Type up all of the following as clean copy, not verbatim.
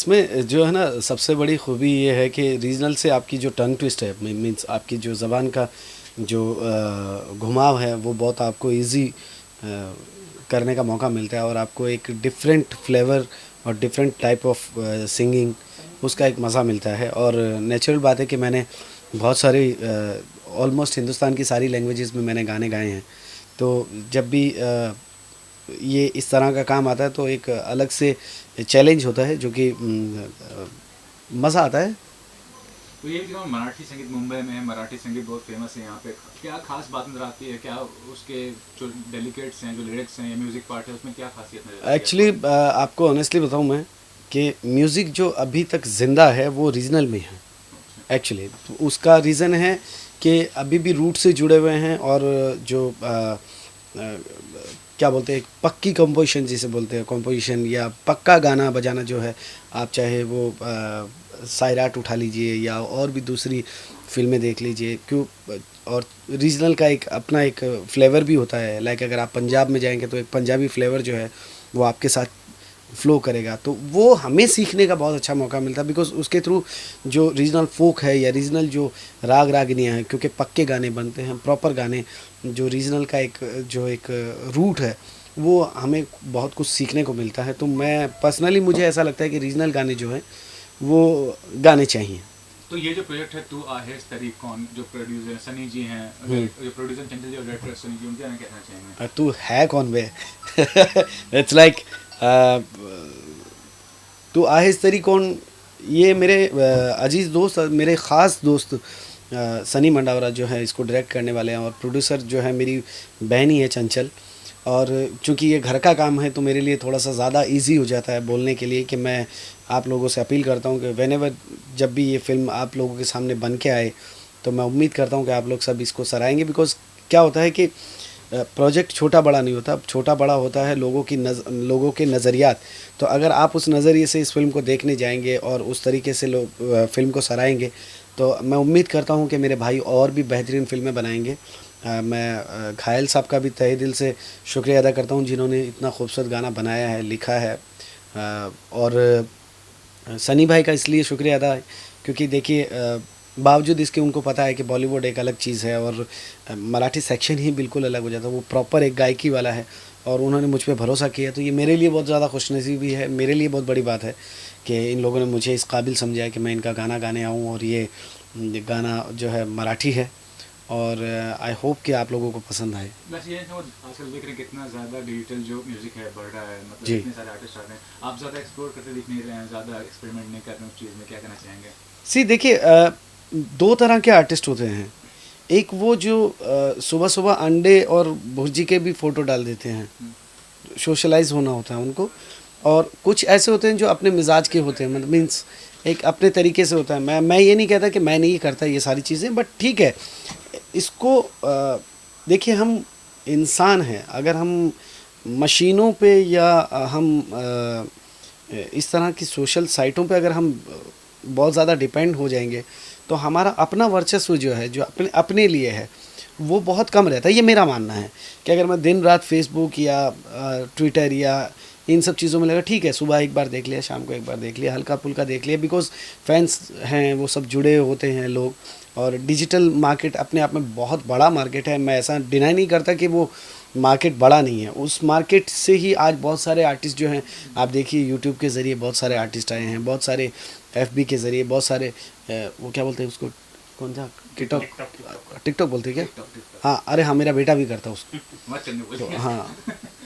इसमें जो है ना सबसे बड़ी खूबी ये है कि रीजनल से आपकी जो टंग ट्विस्ट है, मीन्स आपकी जो ज़बान का जो घुमाव है वो बहुत आपको इजी करने का मौका मिलता है, और आपको एक डिफरेंट फ्लेवर और डिफरेंट टाइप ऑफ सिंगिंग उसका एक मज़ा मिलता है। और नेचुरल बात है कि मैंने बहुत सारी ऑलमोस्ट हिंदुस्तान की सारी लैंग्वेजेस में मैंने गाने गाए हैं, तो जब भी ये इस तरह का काम आता है तो एक अलग से चैलेंज होता है जो कि मज़ा आता है। तो ये जो मराठी संगीत मुंबई में है, मराठी संगीत बहुत फेमस है यहाँ पे, क्या खास बात नजर आती है? क्या उसके जो डेलिकेट्स हैं, जो लिरिक्स हैं या म्यूजिक पार्ट है, उसमें क्या खासियत नजर आती है एक्चुअली आपको? आपको ऑनेस्टली बताऊं मैं कि म्यूज़िक जो अभी तक ज़िंदा है वो रीजनल में है। अच्छा। एक्चुअली तो उसका रीज़न है कि अभी भी रूट से जुड़े हुए हैं, और जो क्या बोलते हैं, पक्की कंपोजिशन जिसे बोलते हैं, कंपोजिशन या पक्का गाना बजाना जो है, आप चाहे वो सायराट उठा लीजिए या और भी दूसरी फिल्में देख लीजिए, क्यों। और रीजनल का एक अपना एक फ्लेवर भी होता है। लाइक अगर आप पंजाब में जाएंगे तो एक पंजाबी फ्लेवर जो है वो आपके साथ फ्लो करेगा, तो वो हमें सीखने का बहुत अच्छा मौका मिलता है, बिकॉज उसके थ्रू जो रीजनल फोक है या रीजनल जो राग रागनियाँ हैं, क्योंकि पक्के गाने बनते हैं, प्रॉपर गाने, जो रीजनल का एक जो एक रूट है, वो हमें बहुत कुछ सीखने को मिलता है। तो मैं पर्सनली मुझे ऐसा लगता है कि रीजनल गाने जो हैं वो गाने चाहिए। तो ये जो प्रोजेक्ट है तू आहेस तरी कौन, जो प्रोड्यूसर सनी जी हैं, जो प्रोड्यूसर चंचल जी और डायरेक्टर सनी जी, उनके बारे में कहना चाहेंगे? तू है कौन बे? इट्स लाइक तो आहिस्तरी कौन, ये मेरे अजीज़ दोस्त, मेरे ख़ास दोस्त सनी मंडावरा जो है इसको डायरेक्ट करने वाले हैं, और प्रोड्यूसर जो है मेरी बहन ही है चंचल। और चूंकि ये घर का काम है तो मेरे लिए थोड़ा सा ज़्यादा इजी हो जाता है बोलने के लिए कि मैं आप लोगों से अपील करता हूँ कि वेनेवर जब भी ये फ़िल्म आप लोगों के सामने बन के आए तो मैं उम्मीद करता हूँ कि आप लोग सब इसको सराहेंगे। बिकॉज़ क्या होता है कि प्रोजेक्ट छोटा बड़ा नहीं होता, छोटा बड़ा होता है लोगों के नज़रियात। तो अगर आप उस नज़रिए से इस फिल्म को देखने जाएंगे और उस तरीके से लोग फिल्म को सराहेंगे, तो मैं उम्मीद करता हूं कि मेरे भाई और भी बेहतरीन फिल्में बनाएंगे। मैं घायल साहब का भी तहे दिल से शुक्रिया अदा करता हूं जिन्होंने इतना खूबसूरत गाना बनाया है, लिखा है। और सनी भाई का इसलिए शुक्रिया अदा है क्योंकि देखिए बावजूद इसके उनको पता है कि बॉलीवुड एक अलग चीज़ है, और मराठी सेक्शन ही बिल्कुल अलग हो जाता है, वो प्रॉपर एक गायकी वाला है, और उन्होंने मुझ पे भरोसा किया। तो ये मेरे लिए बहुत ज़्यादा खुशनसीबी है, मेरे लिए बहुत बड़ी बात है कि इन लोगों ने मुझे इस काबिल समझा है कि मैं इनका गाना गाने आऊँ, और ये गाना जो है मराठी है, और आई होप कि आप लोगों को पसंद आए। बस ये है, आजकल देख रहे हैं कितना ज़्यादा डिजिटल जो म्यूज़िक है बढ़ रहा है, मतलब जी इतने सारे आर्टिस्ट आ रहे हैं, आप ज़्यादा एक्सप्लोर करते दिख नहीं रहे हैं, ज़्यादा एक्सपेरिमेंट नहीं कर रहे हैं उस चीज़ में, क्या कहना चाहेंगे? सी देखिए दो तरह के आर्टिस्ट होते हैं। एक वो जो सुबह सुबह अंडे और भुर्जी के भी फ़ोटो डाल देते हैं, सोशलाइज होना होता है उनको। और कुछ ऐसे होते हैं जो अपने मिजाज के होते हैं, मतलब मीन्स एक अपने तरीके से होता है। मैं ये नहीं कहता कि मैं नहीं करता ये सारी चीज़ें, बट ठीक है, इसको देखिए हम इंसान हैं, अगर हम मशीनों पे या हम इस तरह की सोशल साइटों पे अगर हम बहुत ज़्यादा डिपेंड हो जाएंगे तो हमारा अपना वर्चस्व जो है, जो अपने अपने लिए है, वो बहुत कम रहता है। ये मेरा मानना है कि अगर मैं दिन रात फेसबुक या ट्विटर या इन सब चीज़ों में लगा, ठीक है, सुबह एक बार देख लिया, शाम को एक बार देख लिया, हल्का फुल्का देख लिया, बिकॉज फैंस हैं, वो सब जुड़े होते हैं लोग। और डिजिटल मार्केट अपने आप में बहुत बड़ा मार्केट है, मैं ऐसा डिनाई नहीं करता कि वो मार्केट बड़ा नहीं है। उस मार्केट से ही आज बहुत सारे आर्टिस्ट जो हैं, आप देखिए यूट्यूब के ज़रिए बहुत सारे आर्टिस्ट आए हैं, बहुत सारे एफबी के ज़रिए बहुत सारे वो क्या बोलते हैं उसको, कौन सा, टिकटॉक, टिकटॉक बोलते हैं क्या? टिकटॉक टिकटॉक हाँ, अरे हाँ, मेरा बेटा भी करता है उसको। मत चलने तो बोलिए। हाँ,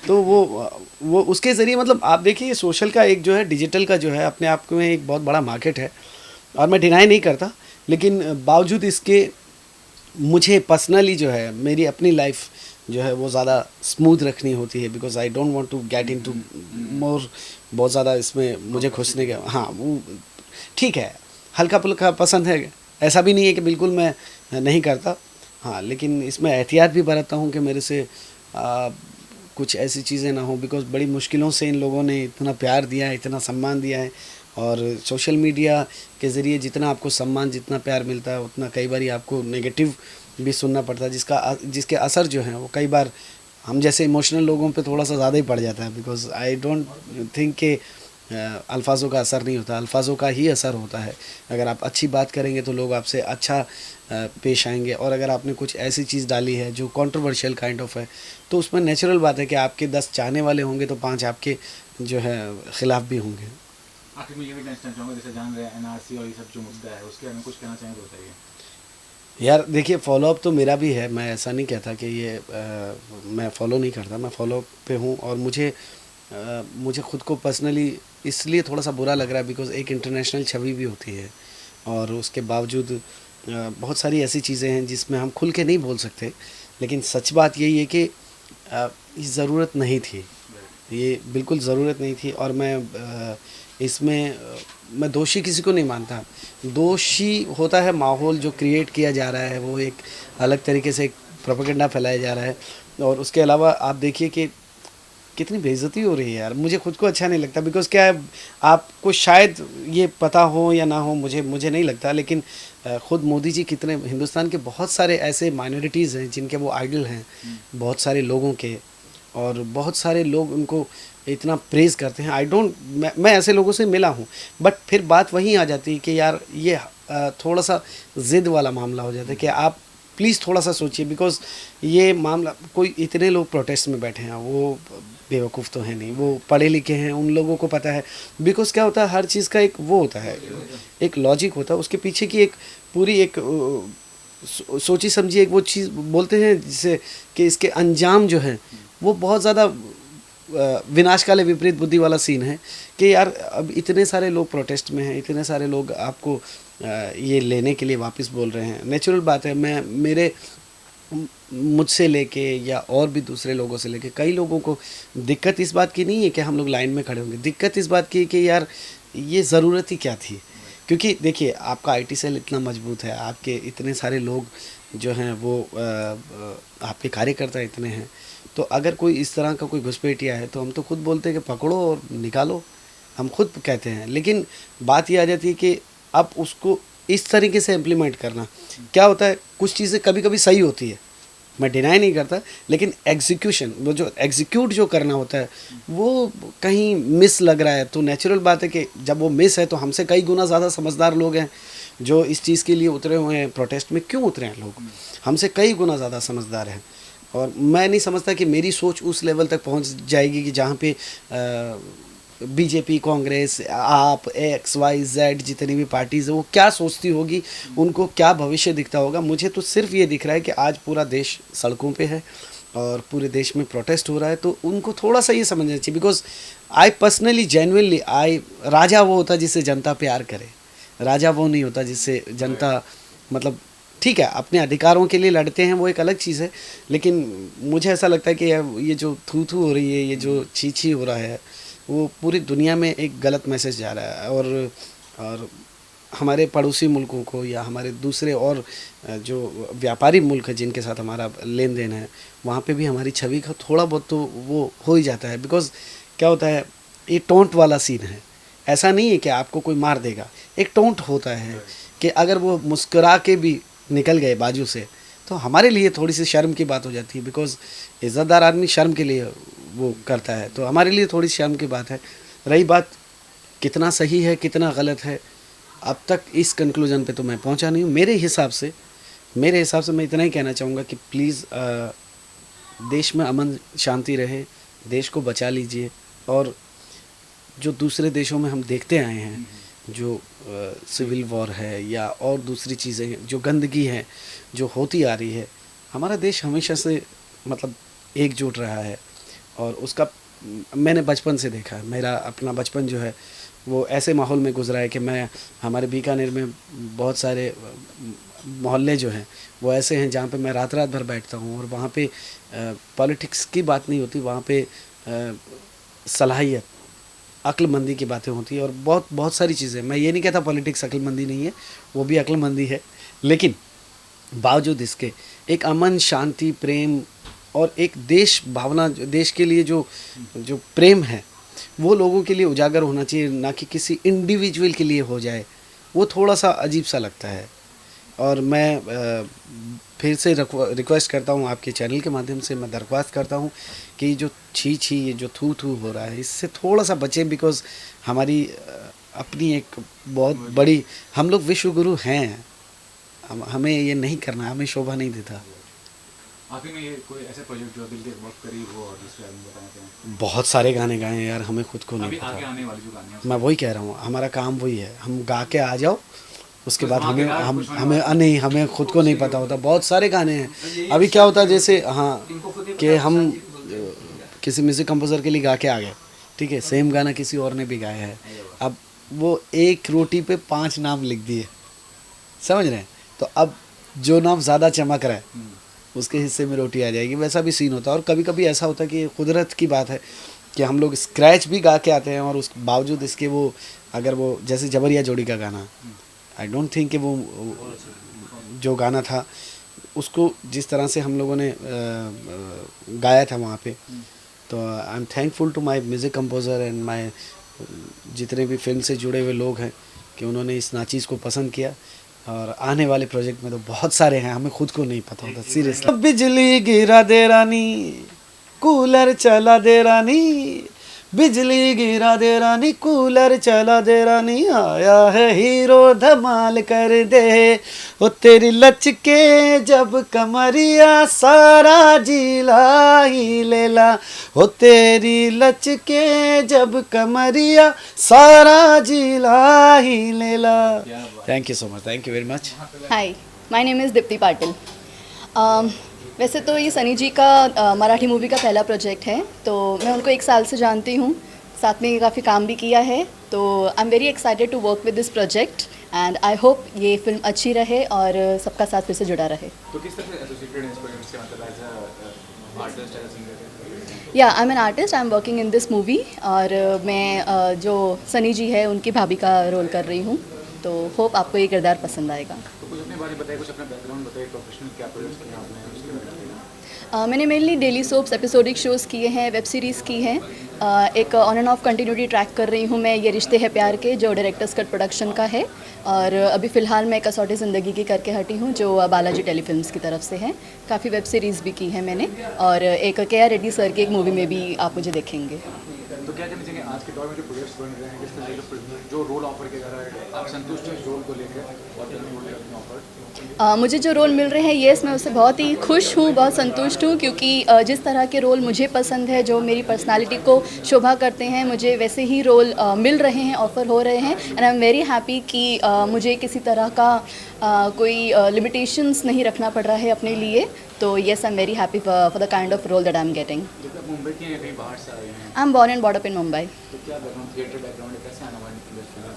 तो वो उसके ज़रिए, मतलब आप देखिए सोशल का एक जो है, डिजिटल का जो है, अपने आप में एक बहुत बड़ा मार्केट है, और मैं डिनाई नहीं करता। लेकिन बावजूद इसके मुझे पर्सनली जो है, मेरी अपनी लाइफ जो है वो ज़्यादा स्मूथ रखनी होती है, because I don't want to get into more, बहुत ज़्यादा इसमें मुझे घुसने के। हाँ, वो ठीक है, हल्का फुल्का पसंद है, ऐसा भी नहीं है कि बिल्कुल मैं नहीं करता। हाँ, लेकिन इसमें एहतियात भी बरतता हूँ कि मेरे से कुछ ऐसी चीज़ें ना हो, बिकॉज बड़ी मुश्किलों से इन लोगों ने इतना प्यार दिया है, इतना सम्मान दिया है। और सोशल मीडिया के ज़रिए जितना आपको सम्मान, जितना प्यार मिलता है, उतना कई बार आपको नेगेटिव भी सुनना पड़ता है, जिसके असर जो हैं वो कई बार हम जैसे इमोशनल लोगों पे थोड़ा सा ज़्यादा ही पड़ जाता है। बिकॉज आई डोंट थिंक कि अल्फाजों का असर नहीं होता, अल्फाजों का ही असर होता है। अगर आप अच्छी बात करेंगे तो लोग आपसे अच्छा पेश आएंगे, और अगर आपने कुछ ऐसी चीज़ डाली है जो कंट्रोवर्शियल काइंड ऑफ है, तो उसमें नेचुरल बात है कि आपके 10 चाहने वाले होंगे तो 5 आपके जो है ख़िलाफ़ भी होंगे। आखिर में ये भी जानना चाहूँगा, जैसे जान रहे हैं एनआरसी और ये सब जो मुद्दा है उसके बारे में कुछ कहना चाहेंगे तो बताइए। यार देखिए, फॉलोअप तो मेरा भी है, मैं ऐसा नहीं कहता कि ये मैं फॉलो नहीं करता, मैं फॉलो पे हूँ। और मुझे खुद को पर्सनली इसलिए थोड़ा सा बुरा लग रहा है बिकॉज़ एक इंटरनेशनल छवि भी होती है, और उसके बावजूद बहुत सारी ऐसी चीज़ें हैं जिसमें हम खुल के नहीं बोल सकते। लेकिन सच बात यही है कि ज़रूरत नहीं थी, ये बिल्कुल ज़रूरत नहीं थी। और इसमें मैं दोषी किसी को नहीं मानता। दोषी होता है माहौल जो क्रिएट किया जा रहा है, वो एक अलग तरीके से एक प्रोपेगेंडा फैलाया जा रहा है। और उसके अलावा आप देखिए कि कितनी बेइज्जती हो रही है यार, मुझे खुद को अच्छा नहीं लगता। बिकॉज़ क्या है, आपको शायद ये पता हो या ना हो, मुझे नहीं लगता, लेकिन खुद मोदी जी कितने, हिंदुस्तान के बहुत सारे ऐसे माइनॉरिटीज़ हैं जिनके वो आइडल हैं, बहुत सारे लोगों के, और बहुत सारे लोग उनको इतना प्रेज़ करते हैं। मैं ऐसे लोगों से मिला हूँ, बट फिर बात वहीं आ जाती है कि यार ये थोड़ा सा ज़िद वाला मामला हो जाता है कि आप प्लीज़ थोड़ा सा सोचिए। बिकॉज़ ये मामला, कोई इतने लोग प्रोटेस्ट में बैठे हैं, वो बेवकूफ़ तो हैं नहीं, वो पढ़े लिखे हैं, उन लोगों को पता है। बिकॉज़ क्या होता है, हर चीज़ का एक वो होता है, एक लॉजिक होता है, उसके पीछे की एक पूरी एक सोची समझी एक वो चीज़ बोलते हैं जिसे, कि इसके अंजाम जो हैं वो बहुत ज़्यादा विनाशकाले विपरीत बुद्धि वाला सीन है। कि यार अब इतने सारे लोग प्रोटेस्ट में हैं, इतने सारे लोग आपको ये लेने के लिए वापस बोल रहे हैं। नेचुरल बात है, मुझसे लेके या और भी दूसरे लोगों से लेके कई लोगों को दिक्कत इस बात की नहीं है कि हम लोग लाइन में खड़े होंगे, दिक्कत इस बात की है कि यार ये ज़रूरत ही क्या थी। क्योंकि देखिए, आपका आईटी सेल इतना मजबूत है, आपके इतने सारे लोग जो हैं वो आपके कार्यकर्ता इतने हैं, तो अगर कोई इस तरह का कोई घुसपैठिया है तो हम तो खुद बोलते हैं कि पकड़ो और निकालो, हम खुद कहते हैं। लेकिन बात ये आ जाती है कि अब उसको इस तरीके से इम्प्लीमेंट करना, क्या होता है, कुछ चीज़ें कभी कभी सही होती है, मैं डिनाई नहीं करता, लेकिन एग्जीक्यूशन, वो जो एग्जीक्यूट जो करना होता है वो कहीं मिस लग रहा है। तो नेचुरल बात है कि जब वो मिस है तो हमसे कई गुना ज़्यादा समझदार लोग हैं जो इस चीज़ के लिए उतरे हुए हैं। प्रोटेस्ट में क्यों उतरे हैं लोग, हमसे कई गुना ज़्यादा समझदार हैं। और मैं नहीं समझता कि मेरी सोच उस लेवल तक पहुंच जाएगी कि जहाँ पे बीजेपी, कांग्रेस, आप, एक्स वाई जेड जितनी भी पार्टीज़ है वो क्या सोचती होगी, उनको क्या भविष्य दिखता होगा। मुझे तो सिर्फ ये दिख रहा है कि आज पूरा देश सड़कों पे है और पूरे देश में प्रोटेस्ट हो रहा है, तो उनको थोड़ा सा ये समझना चाहिए। बिकॉज आई पर्सनली जेन्युइनली राजा वो होता जिससे जनता प्यार करे, राजा वो नहीं होता जिससे जनता, मतलब ठीक है अपने अधिकारों के लिए लड़ते हैं वो एक अलग चीज़ है, लेकिन मुझे ऐसा लगता है कि ये जो थू थू हो रही है, ये जो छी छी हो रहा है, वो पूरी दुनिया में एक गलत मैसेज जा रहा है। और हमारे पड़ोसी मुल्कों को या हमारे दूसरे और जो व्यापारी मुल्क है जिनके साथ हमारा लेन देन है, वहाँ पे भी हमारी छवि का थोड़ा बहुत तो वो हो ही जाता है। बिकॉज़ क्या होता है, ये टोंट वाला सीन है, ऐसा नहीं है कि आपको कोई मार देगा, एक टोंट होता है कि अगर वो मुस्कुरा के भी निकल गए बाजू से तो हमारे लिए थोड़ी सी शर्म की बात हो जाती है। बिकॉज़ इज़्ज़तदार आदमी शर्म के लिए वो करता है, तो हमारे लिए थोड़ी शर्म की बात है। रही बात कितना सही है कितना गलत है, अब तक इस कंक्लूजन पे तो मैं पहुंचा नहीं हूँ। मेरे हिसाब से मैं इतना ही कहना चाहूँगा कि प्लीज़ देश में अमन शांति रहे, देश को बचा लीजिए। और जो दूसरे देशों में हम देखते आए हैं, जो सिविल वॉर है या और दूसरी चीज़ें हैं, जो गंदगी है जो होती आ रही है, हमारा देश हमेशा से मतलब एकजुट रहा है। और उसका मैंने बचपन से देखा है, मेरा अपना बचपन जो है वो ऐसे माहौल में गुजरा है कि मैं, हमारे बीकानेर में बहुत सारे मोहल्ले जो हैं वो ऐसे हैं जहाँ पे मैं रात रात भर बैठता हूँ, और वहाँ पे पॉलिटिक्स की बात नहीं होती, वहाँ पे सलाहियत, अक्लमंदी की बातें होती है। और बहुत बहुत सारी चीज़ें, मैं ये नहीं कहता पॉलिटिक्स अक्लमंदी नहीं है, वो भी अक्लमंदी है, लेकिन बावजूद इसके एक अमन शांति प्रेम और एक देश भावना, देश के लिए जो प्रेम है वो लोगों के लिए उजागर होना चाहिए, ना कि किसी इंडिविजुअल के लिए हो जाए। वो थोड़ा सा अजीब सा लगता है। और मैं फिर से रिक्वेस्ट करता हूँ आपके चैनल के माध्यम से, मैं दरख्वास्त करता हूँ कि जो छी ये जो थू थू हो रहा है इससे थोड़ा सा बचें, बिकॉज़ हमारी अपनी एक बहुत बड़ी, हम लोग विश्व गुरु हैं, हमें ये नहीं करना, हमें शोभा नहीं देता। आखिर में ये कोई ऐसा प्रोजेक्ट जो दिल के बहुत करीब हो और जिसके बारे में बताना चाहें? बहुत सारे गाने गाए हैं यार, हमें खुद को नहीं अभी आगे पता। आने वाले जो गाने हैं मैं वही कह रहा हूँ, हमारा काम वही है, हम गा के आ जाओ, उसके बस बाद वहाँ के हमें गाने हम कुछ होने हमें वाला नहीं, हमें खुद को नहीं पता होता। बहुत सारे गाने हैं। अभी क्या होता है जैसे, हाँ, कि हम किसी म्यूज़िक कंपोज़र के लिए गा के आ गए, ठीक है, सेम गाना किसी और ने भी गाया है, अब वो एक रोटी पे 5 नाम लिख दिए, समझ रहे हैं, तो अब जो नाम ज़्यादा चमक रहा है उसके हिस्से में रोटी आ जाएगी, वैसा भी सीन होता है। और कभी कभी ऐसा होता है कि कुदरत की बात है कि हम लोग स्क्रैच भी गा के आते हैं, और उस बावजूद इसके वो, अगर वो जैसे जबरिया जोड़ी का गाना, आई डोंट थिंक कि वो जो गाना था उसको जिस तरह से हम लोगों ने गाया था वहाँ पे, तो I am thankful to my music composer and my जितने भी फिल्म से जुड़े हुए लोग हैं कि उन्होंने इस नाचीज़ को पसंद किया। और आने वाले प्रोजेक्ट में तो बहुत सारे हैं, हमें खुद को नहीं पता होता सीरियसली। बिजली गिरा दे रानी, कूलर चला दे रानी, बिजली गिरा दे रानी, कूलर चला दे रानी, आया है हीरो धमाल कर दे, ओ तेरी लचके जब कमरिया सारा जिला ही लेला, ओ तेरी लचके जब कमरिया सारा जिला ही लेला। Thank you so much, thank you very much. Hi, my name is Deepti Patil. वैसे तो ये सनी जी का मराठी मूवी का पहला प्रोजेक्ट है, तो मैं उनको 1 साल से जानती हूँ, साथ में काफ़ी काम भी किया है, तो I am very excited to work with this project and I hope ये फिल्म अच्छी रहे और सबका साथ फिर से जुड़ा रहे। तो किस तरह से एसोसिएटेड हैं इस प्रोजेक्ट से, मतलब as a artist, as a singer? या I am an artist, I am working in this movie, और मैं जो सनी जी है उनकी भाभी का रोल कर रही हूँ, तो होप आपको ये किरदार पसंद आएगा। तो कुछ अपने बारे में बताइए, कुछ अपना बैकग्राउंड बताइए, प्रोफेशनल क्या प्रोजेक्ट्स किए आपने, उसके बारे में बताइए। मैंने mainly daily soaps episodic shows किए हैं, वेब सीरीज़ की हैं। एक on end of continuity track कर रही हूँ मैं, ये रिश्ते हैं प्यार के, जो डायरेक्टर्स कट प्रोडक्शन का है, और अभी फ़िलहाल मैं कसौटी ज़िंदगी की करके हटी हूँ, जो बालाजी टेलीफिल्म्स की तरफ से है। काफ़ी वेब सीरीज़ भी की है मैंने, और एक के आर रेड्डी सर की एक मूवी में भी आप मुझे देखेंगे। तो क्या कहना चाहिए आज के दौर में जो प्रोजेक्ट्स बन रहे हैं, जिस तरह के जो रोल ऑफर किया जा रहा है, आप संतुष्ट हैं इस रोल को लेकर और ऑफर? मुझे जो रोल मिल रहे हैं, येस, मैं उससे बहुत ही खुश हूँ, बहुत संतुष्ट हूँ, क्योंकि जिस तरह के रोल मुझे पसंद है, जो मेरी पर्सनालिटी को शोभा करते हैं, मुझे वैसे ही रोल मिल रहे हैं, ऑफ़र हो रहे हैं, and I am very happy कि मुझे किसी तरह का कोई लिमिटेशंस नहीं रखना पड़ रहा है अपने लिए, तो yes, I am very happy for the kind of role that I am getting. Mumbai के हैं, कहीं बाहर से आए हैं? I am born and bought up in Mumbai. तो क्या बैकग्राउंड, थिएटर बैकग्राउंड है, कैसे आना हुआ इंडस्ट्री में?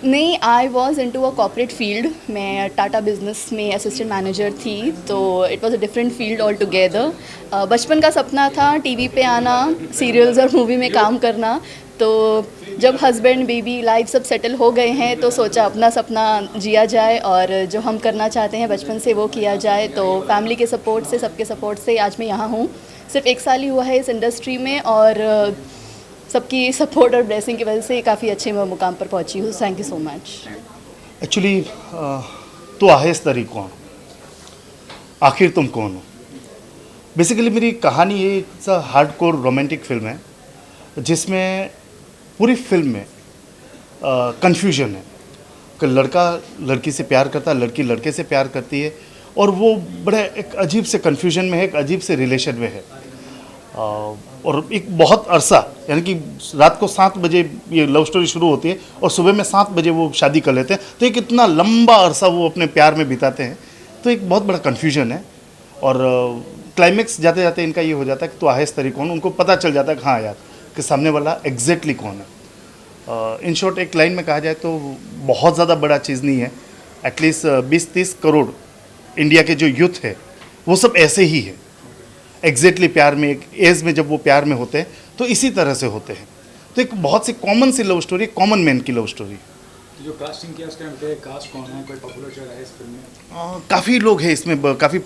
नहीं, I was in to a corporate field, मैं टाटा बिजनेस में असिस्टेंट मैनेजर थी, तो it was a different field all together. बचपन का सपना था टीवी पे आना, सीरियल्स और मूवी में काम करना, तो जब हस्बैंड बेबी लाइफ सब सेटल हो गए हैं, तो सोचा अपना सपना जिया जाए और जो हम करना चाहते हैं बचपन से वो किया जाए। तो फैमिली के सपोर्ट से, सबके सपोर्ट से आज मैं यहाँ हूँ। सिर्फ 1 साल ही हुआ है इस इंडस्ट्री में, और सबकी सपोर्ट और ब्लेसिंग की वजह से काफ़ी अच्छे मैं मुकाम पर पहुंची हूँ। Thank you so much. Actually तो आहेस तरी कौन, आखिर तुम कौन हो। बेसिकली मेरी कहानी ये एक हार्डकोर रोमांटिक फिल्म है, जिसमें पूरी फिल्म में कन्फ्यूजन है कि लड़का लड़की से प्यार करता है, लड़की लड़के से प्यार करती है, और वो बड़े एक अजीब से कन्फ्यूजन में है, एक अजीब से रिलेशन में है। और एक बहुत अरसा, यानी कि रात को 7 बजे ये लव स्टोरी शुरू होती है और सुबह में 7 बजे वो शादी कर लेते हैं, तो एक इतना लंबा अरसा वो अपने प्यार में बिताते हैं, तो एक बहुत बड़ा कन्फ्यूजन है। और क्लाइमेक्स जाते जाते इनका ये हो जाता है कि तो आहेस तरी कौन, उनको पता चल जाता है कि हाँ यार, कि सामने वाला एग्जैक्टली कौन है। इन शॉर्ट एक लाइन में कहा जाए तो बहुत ज़्यादा बड़ा चीज़ नहीं है, एटलीस्ट 20-30 करोड़ इंडिया के जो यूथ है वो सब ऐसे ही है, एग्जैक्टली प्यार में, एक एज में जब वो प्यार में होते हैं तो इसी तरह से होते हैं। तो एक बहुत सी कॉमन सी लव स्टोरी, कॉमन मैन की लव स्टोरी। जो कास्टिंग किया उसके बताइए, कास्ट कौन है, कोई पॉपुलर चल रहा है इस फिल्म में? काफ़ी लोग हैं इसमें, काफ़ी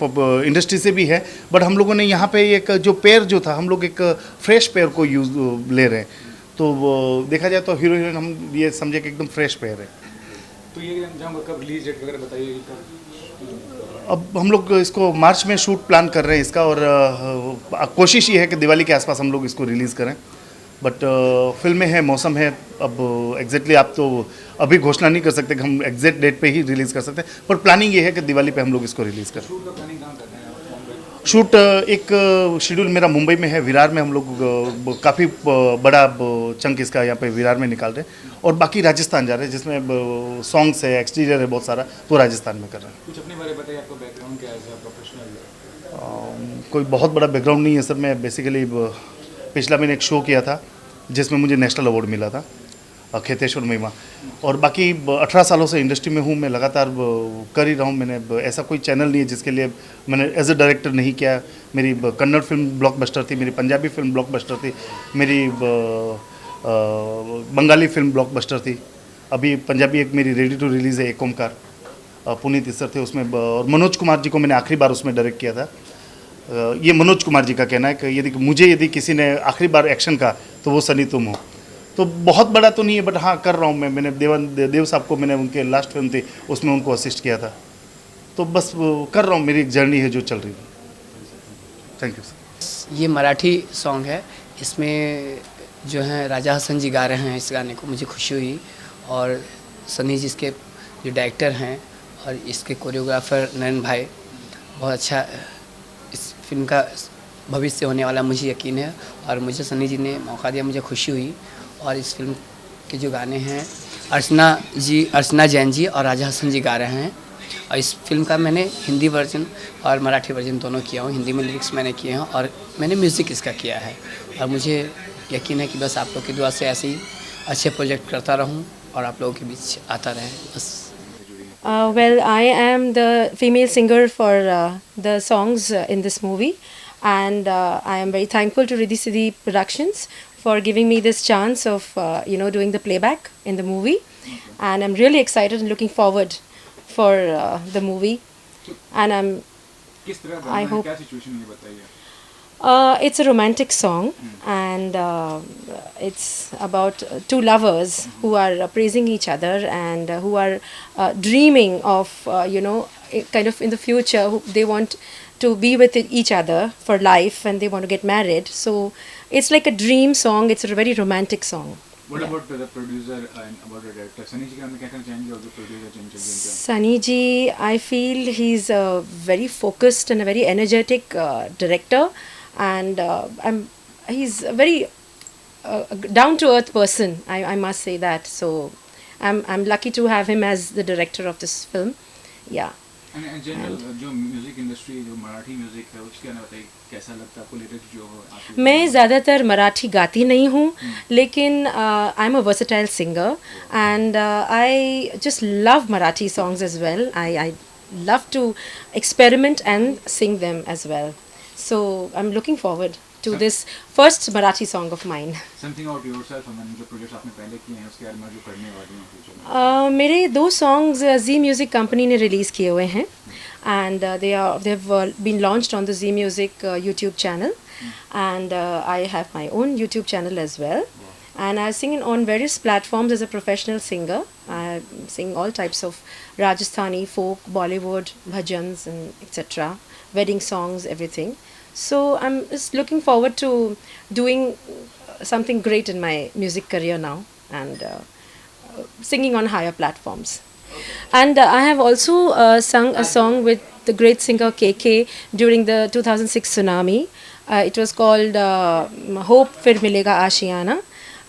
इंडस्ट्री से भी है, बट हम लोगों ने यहाँ पे एक जो पेयर जो था, हम लोग एक फ्रेश पेयर को यूज़ ले रहे हैं, तो वो देखा जाए तो हीरो हीरोइन हम ये समझे कि एकदम फ्रेश पेयर है। तो ये जाऊँगा, कब रिलीज डेट वगैरह बताइए कब? अब हम लोग इसको मार्च में शूट प्लान कर रहे हैं इसका, और कोशिश ये है कि दिवाली के आसपास हम लोग इसको रिलीज़ करें। बट फिल्में हैं, मौसम है, अब एग्जैक्टली आप तो अभी घोषणा नहीं कर सकते कि हम एग्जैक्ट डेट पे ही रिलीज़ कर सकते हैं, पर प्लानिंग ये है कि दिवाली पे हम लोग इसको रिलीज़ करें। शूट का प्लानिंग कहाँ कर रहे हैं आप मुंबई? शूट एक शेड्यूल मेरा मुंबई में है, विरार में हम लोग काफ़ी बड़ा चंक इसका यहाँ पे विरार में निकाल रहे हैं, और बाकी राजस्थान जा रहे हैं जिसमें सॉन्ग्स है, एक्सटीरियर है बहुत सारा, तो राजस्थान में कर रहे हैं। कुछ अपने बारे में बताइए, आपका बैकग्राउंड क्या है एज अ प्रोफेशनल? कोई बहुत बड़ा बैकग्राउंड नहीं है सर। मैं बेसिकली पिछला महीने एक शो किया था जिसमें मुझे नेशनल अवार्ड मिला था, खेतेश्वर महिमा, और बाकी 18 सालों से इंडस्ट्री में हूँ। मैं लगातार कर ही रहा हूँ। मैंने ऐसा कोई चैनल नहीं है जिसके लिए मैंने एज अ डायरेक्टर नहीं किया। मेरी कन्नड़ फिल्म ब्लॉकबस्टर थी, मेरी पंजाबी फिल्म ब्लॉकबस्टर थी, मेरी बंगाली फिल्म ब्लॉकबस्टर थी। अभी पंजाबी एक मेरी रेडी टू रिलीज़ है, एक ओमकार, पुनीत इस्सर थे उसमें, और मनोज कुमार जी को मैंने आखिरी बार उसमें डायरेक्ट किया था। ये मनोज कुमार जी का कहना है कि यदि किसी ने आखिरी बार एक्शन का तो वो सनी तुम हो। तो बहुत बड़ा तो नहीं है, बट हाँ कर रहा हूँ मैं। मैंने देव साहब को, मैंने उनके लास्ट फिल्म थी उसमें उनको असिस्ट किया था। तो बस कर रहा हूँ, मेरी एक जर्नी है जो चल रही है। Thank you sir. ये मराठी सॉन्ग है, इसमें जो है राजा हसन जी गा रहे हैं इस गाने को, मुझे खुशी हुई। और सनी जी इसके जो डायरेक्टर हैं और इसके कोरियोग्राफर नयन भाई, बहुत अच्छा इस फिल्म का भविष्य होने वाला मुझे यकीन है। और मुझे सनी जी ने मौका दिया, मुझे खुशी हुई। और इस फिल्म के जो गाने हैं अर्चना जैन जी और राजा हसन जी गा रहे हैं। और इस फिल्म का मैंने हिंदी वर्जन और मराठी वर्जन दोनों किया हूँ। हिंदी में लिरिक्स मैंने किए हैं और मैंने म्यूज़िक इसका किया है। और मुझे यकीन है कि बस आप लोग की दुआ से ऐसे ही अच्छे प्रोजेक्ट करता रहूँ और आप लोगों के बीच आता रहे बस। Well, I am the female singer for the songs in this movie, and I am very thankful to Riddhi Siddhi Productions for giving me this chance of doing the playback in the movie, and I'm really excited and looking forward for the movie, and किस तरह I hope क्या situation है बताइए? it's a romantic song, and it's about two lovers who are praising each other and who are dreaming of, kind of in the future, they want to be with each other for life and they want to get married. So it's like a dream song. It's a very romantic song. What about the producer and about the director? Sunny जी का हमें क्या कहना चाहेंगे, और जो producer चंचल जी का? Sunny ji, I feel he's a very focused and a very energetic director, and he's a very down to earth person. I must say that. So I'm lucky to have him as the director of this film. Yeah. And general जो music industry, जो Marathi music है, उसके बारे में बताइए, कैसा लगता है आपको लिरिक्स जो आपके? मैं ज़्यादातर मराठी गाती नहीं हूँ, लेकिन I am a versatile singer and I just love Marathi songs as well. I love to experiment and sing them as well. So I am looking forward to this first Marathi song of mine. Something about yourself, and जो projects आपने पहले किए हैं उसके बारे में जो करने वाली हैं फ्यूचर में? मेरे 2 सॉन्ग्स जी म्यूज़िक कंपनी ने रिलीज़ किए हुए हैं, and they've been launched on the Z Music YouTube channel, and I have my own YouTube channel as well, and I sing on various platforms as a professional singer. I sing all types of Rajasthani, folk, Bollywood, bhajans, and etc., wedding songs, everything. So I'm just looking forward to doing something great in my music career now, and singing on higher platforms. And I have also sung a song with the great singer KK during the 2006 tsunami. It was called Hope Fir Milega Ashiana,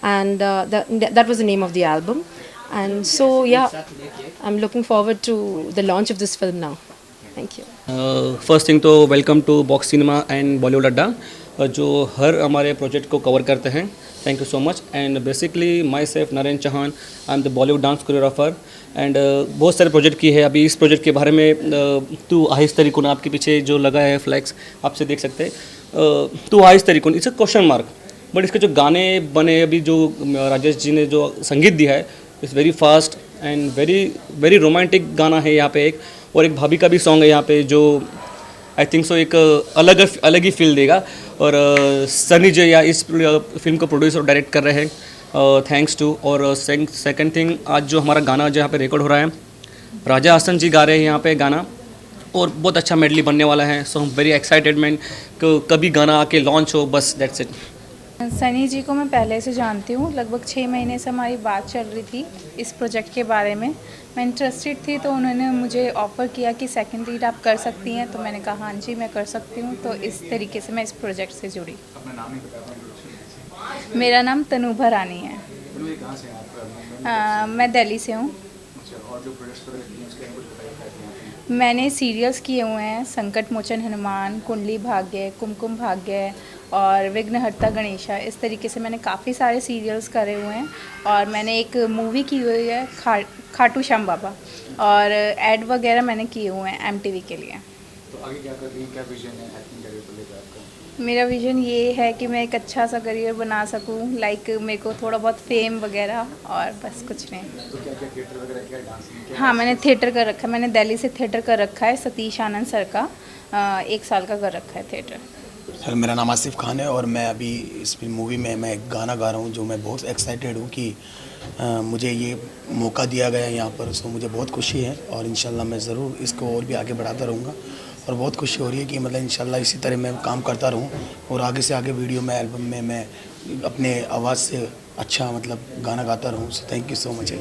and that was the name of the album. And so yeah, I'm looking forward to the launch of this film now. Thank you. First thing तो welcome to Box Cinema and Bollywood Adda, जो हर हमारे project को cover करते हैं. Thank you so much. And basically myself Naren Chauhan, I am the Bollywood dance choreographer, and बहुत सारे project किए हैं. अभी इस प्रोजेक्ट के बारे में तू आहिस तरीकुन, आपके पीछे जो लगा है फ्लैक्स आपसे देख सकते हैं, तू आहिस तरीकुन, it's a question mark. But इसके जो गाने बने, अभी जो राजेश जी ने जो संगीत दिया है, it's very fast and very very romantic गाना है यहाँ पे एक. और एक भाभी का भी सॉन्ग है यहाँ पे जो आई थिंक सो एक अलग ही फील देगा. और सनी जो या इस फिल्म को प्रोड्यूस और डायरेक्ट कर रहे हैं, थैंक्स टू। और सेकंड थिंग, आज जो हमारा गाना जो यहाँ पे रिकॉर्ड हो रहा है, राजा हसन जी गा रहे हैं यहाँ पे गाना, और बहुत अच्छा मेडली बनने वाला है। सो हम वेरी एक्साइटेड मैन, कभी गाना आके लॉन्च हो, बस दैट्स इट। सनी जी को मैं पहले से जानती हूँ, लगभग 6 महीने से हमारी बात चल रही थी इस प्रोजेक्ट के बारे में। मैं इंटरेस्टेड थी तो उन्होंने मुझे ऑफ़र किया कि सेकंड लीड आप कर सकती हैं, तो मैंने कहा हाँ जी मैं कर सकती हूँ। तो इस तरीके से मैं इस प्रोजेक्ट से जुड़ी। अपना नाम ही बता पाएंगे? मेरा नाम तनुभा रानी है। ये कहाँ से हैं आप? मैं दिल्ली से हूँ। अच्छा, और जो प्रोजेक्ट्स वगैरह किए हैं उसके बारे में कुछ बताइए। मैंने सीरियल्स किए हुए हैं, संकट मोचन हनुमान, कुंडली भाग्य, कुमकुम भाग्य और विघ्नहर्ता गणेशा। इस तरीके से मैंने काफ़ी सारे सीरियल्स करे हुए हैं। और मैंने एक मूवी की हुई है खाटू श्याम बाबा, और एड वगैरह मैंने किए हुए हैं MTV के लिए। तो आगे क्या कर रही हैं, क्या विजन है एक्टिंग करियर को लेकर आपका? मेरा विज़न ये है कि मैं एक अच्छा सा करियर बना सकूं, लाइक मेरे को थोड़ा बहुत फेम वगैरह, और बस कुछ नहीं। तो क्या क्या थिएटर वगैरह, क्या डांसिंग, क्या? हाँ, मैंने थिएटर कर रखा है। मैंने दिल्ली से थिएटर कर रखा है, सतीश आनंद सर का 1 साल का कर रखा है थिएटर। सर, मेरा नाम आसिफ खान है और मैं अभी इस मूवी में मैं एक गाना गा रहा हूँ, जो मैं बहुत एक्साइटेड हूँ कि मुझे ये मौका दिया गया है यहाँ पर। सो मुझे बहुत खुशी है और इंशाल्लाह मैं ज़रूर इसको और भी आगे बढ़ाता रहूँगा। और बहुत खुशी हो रही है कि मतलब इंशाल्लाह इसी तरह मैं काम करता रहूँ और आगे से आगे वीडियो में, एल्बम में मैं अपने आवाज़ से अच्छा मतलब गाना गाता रहूँ। So thank you so much.